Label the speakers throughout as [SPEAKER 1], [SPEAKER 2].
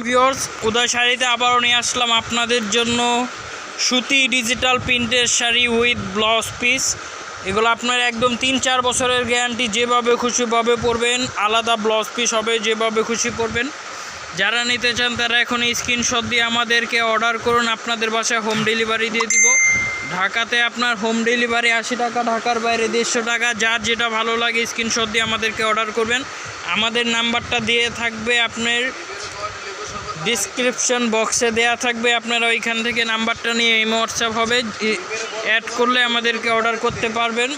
[SPEAKER 1] Viewers, উদয় শাড়িতে আবারও নিয়ে আসলাম আপনাদের জন্য সুতি ডিজিটাল প্রিন্টের শাড়ি উইথ ব্লাউজ পিস। এগুলো আপনার একদম 3-4 বছরের গ্যারান্টি, যেভাবে খুশিভাবে পরবেন, আলাদা ব্লাউজ পিস হবে, যেভাবে খুশি পরবেন। যারা নিতে চান তারা এখন স্ক্রিনশট দিয়ে আমাদেরকে অর্ডার করুন, আপনাদের বাসায় হোম ডেলিভারি দিয়ে দিব। ঢাকাতে আপনার হোম ডেলিভারি 80 টাকা, ঢাকার বাইরে 150 টাকা। যার যেটা ভালো লাগে স্ক্রিনশট দিয়ে আমাদেরকে অর্ডার করবেন। আমাদের নাম্বারটা দিয়ে থাকবে, আপনার ডিসক্রিপশন বক্সে দেয়া থাকবে, আপনারা ওইখান থেকে নাম্বারটা নিয়ে হোয়াটসঅ্যাপ হবে, অ্যাড করলে আমাদেরকে অর্ডার করতে পারবেন।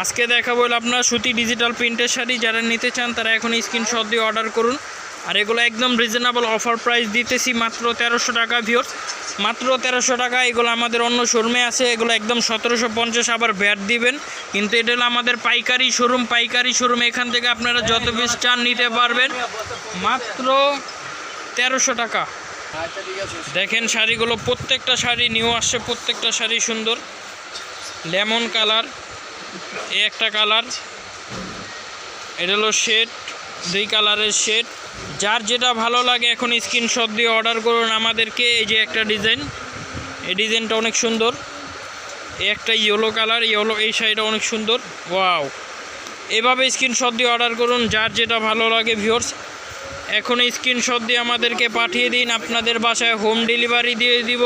[SPEAKER 1] আজকে দেখাবো আপনার সুতি ডিজিটাল প্রিন্টের শাড়ি। যারা নিতে চান তারা এখন স্ক্রিনশট দিয়ে অর্ডার করুন। আর এগুলো একদম রিজনেবল অফার প্রাইস দিতেছি, মাত্র 1300 টাকা ভিউয়ার্স, মাত্র 1300 টাকা। এগুলো আমাদের অন্য শোরুমে আছে, এগুলো একদম 1750, আবার ভ্যাট দিবেন। কিন্তু এটা হলো আমাদের পাইকারি শোরুম, এখান থেকে আপনারা যত পিস চান নিতে পারবেন, মাত্র 1300 টাকা। দেখেন শাড়িগুলো, প্রত্যেকটা শাড়ি নিউ আসছে, প্রত্যেকটা শাড়ি সুন্দর। লেমন কালার, এই একটা কালার, এটা হলো শেড, 2 কালারের শেড। যার যেটা ভালো লাগে এখন স্ক্রিনশট দিয়ে অর্ডার করুন আমাদেরকে। এই যে একটা ডিজাইন, এই ডিজাইনটা অনেক সুন্দর। এই একটা ইয়েলো কালার, এই শাড়িটা অনেক সুন্দর, ওয়াও। এভাবে স্ক্রিনশট দিয়ে অর্ডার করুন, যার যেটা ভালো লাগে ভিউয়ার্স। এখন স্ক্রিনশট দিয়ে আমাদেরকে পাঠিয়ে দিন, আপনাদের বাসায় হোম ডেলিভারি দিয়ে দিব।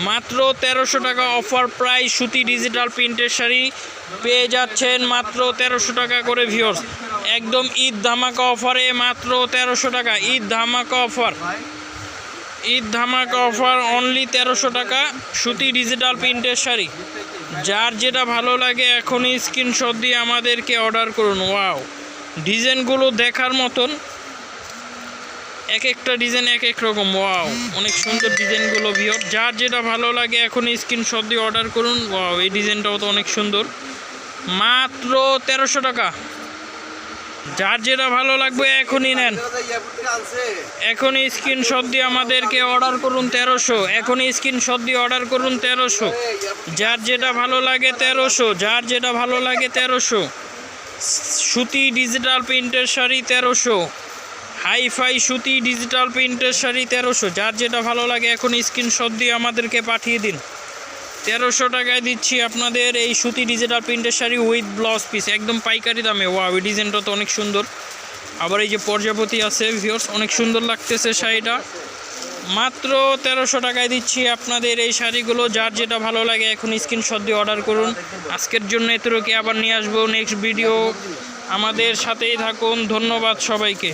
[SPEAKER 1] মাত্র 1300 টাকা অফার প্রাইস। সুতি ডিজিটাল প্রিন্টের শাড়ি পেয়ে যাচ্ছেন মাত্র 1300 টাকা করে ভিউয়ার্স। একদম ঈদ ধামাকা অফারে মাত্র 1300 টাকা। ঈদ ধামাকা অফার অনলি 1300 টাকা সুতি ডিজিটাল প্রিন্টের শাড়ি। যার যেটা ভালো লাগে এখনই স্ক্রিনশট দিয়ে আমাদেরকে অর্ডার করুন। ওয়াও, ডিজাইনগুলো দেখার মতন, এক একটা ডিজাইন এক এক রকম, ওয়াও, অনেক সুন্দর ডিজাইনগুলো ভিউয়ার্স। যার যেটা ভালো লাগে এখন স্ক্রিনশট দিয়ে অর্ডার করুন। ওয়াও, এই ডিজাইনটাও তো অনেক সুন্দর, মাত্র 1300 টাকা। যার যেটা ভালো লাগবে এখনই নেন, এখনই স্ক্রিনশট দিয়ে আমাদেরকে অর্ডার করুন 1300। এখনই স্ক্রিনশট দিয়ে অর্ডার করুন 1300। যার যেটা ভালো লাগে 1300, যার যেটা ভালো লাগে 1300। সুতি ডিজিটাল প্রিন্টের শাড়ি 1300, হাইফাই সুতি ডিজিটাল প্রিন্টের শাড়ি 1300। যার যেটা ভালো লাগে এখন স্ক্রিনশট দিয়ে আমাদেরকে পাঠিয়ে দিন। 1300 টাকায় দিচ্ছি আপনাদের এই সুতি ডিজিটাল প্রিন্টের শাড়ি উইথ ব্লাউজ পিস, একদম পাইকারি দামে। ওয়াও, এই ডিজাইনটা তো অনেক সুন্দর। আবার এই যে প্রজাপতি আছে ভিউয়ার্স, অনেক সুন্দর লাগতেছে শাড়িটা। মাত্র 1300 টাকায় দিচ্ছি আপনাদের এই শাড়িগুলো। যার যেটা ভালো লাগে এখন স্ক্রিনশট দিয়ে অর্ডার করুন। আজকের জন্য এতটুকু, আবার নিয়ে আসবো নেক্সট ভিডিও। আমাদের সাথেই থাকুন, ধন্যবাদ সবাইকে।